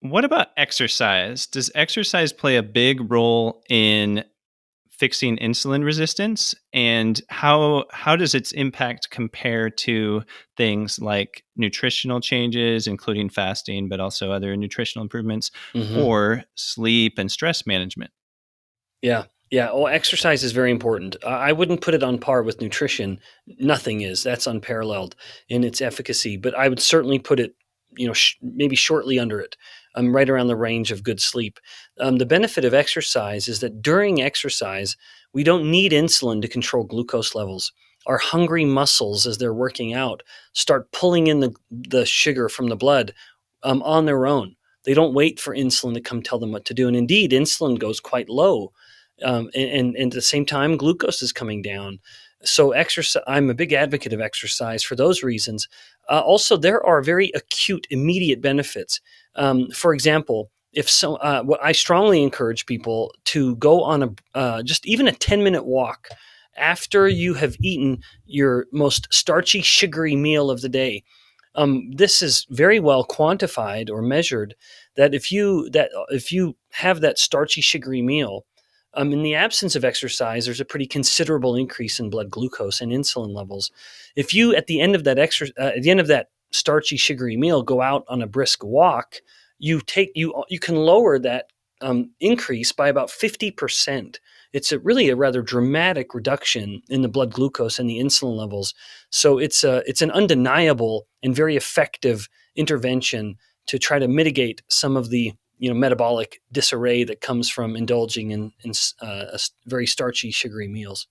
What about exercise? Does exercise play a big role in fixing insulin resistance? And how does its impact compare to things like nutritional changes, including fasting, but also other nutritional improvements, Hmm. or sleep and stress management? Yeah. Yeah. Well, exercise is very important. I wouldn't put it on par with nutrition. Nothing is. That's unparalleled in its efficacy. But I would certainly put it, maybe shortly under it, right around the range of good sleep. The benefit of exercise is that during exercise, we don't need insulin to control glucose levels. Our hungry muscles, as they're working out, start pulling in the sugar from the blood on their own. They don't wait for insulin to come tell them what to do. And indeed, insulin goes quite low, and at the same time, glucose is coming down. So exercise, I'm a big advocate of exercise for those reasons. Also, there are very acute, immediate benefits. For example, what I strongly encourage people to go on just even a 10-minute walk after you have eaten your most starchy, sugary meal of the day. This is very well quantified or measured that if you have that starchy, sugary meal, in the absence of exercise, there's a pretty considerable increase in blood glucose and insulin levels. If you at the end of that starchy, sugary meal, go out on a brisk walk, you can lower that increase by about 50%. It's really a rather dramatic reduction in the blood glucose and the insulin levels. So it's an undeniable and very effective intervention to try to mitigate some of the metabolic disarray that comes from indulging in very starchy, sugary meals.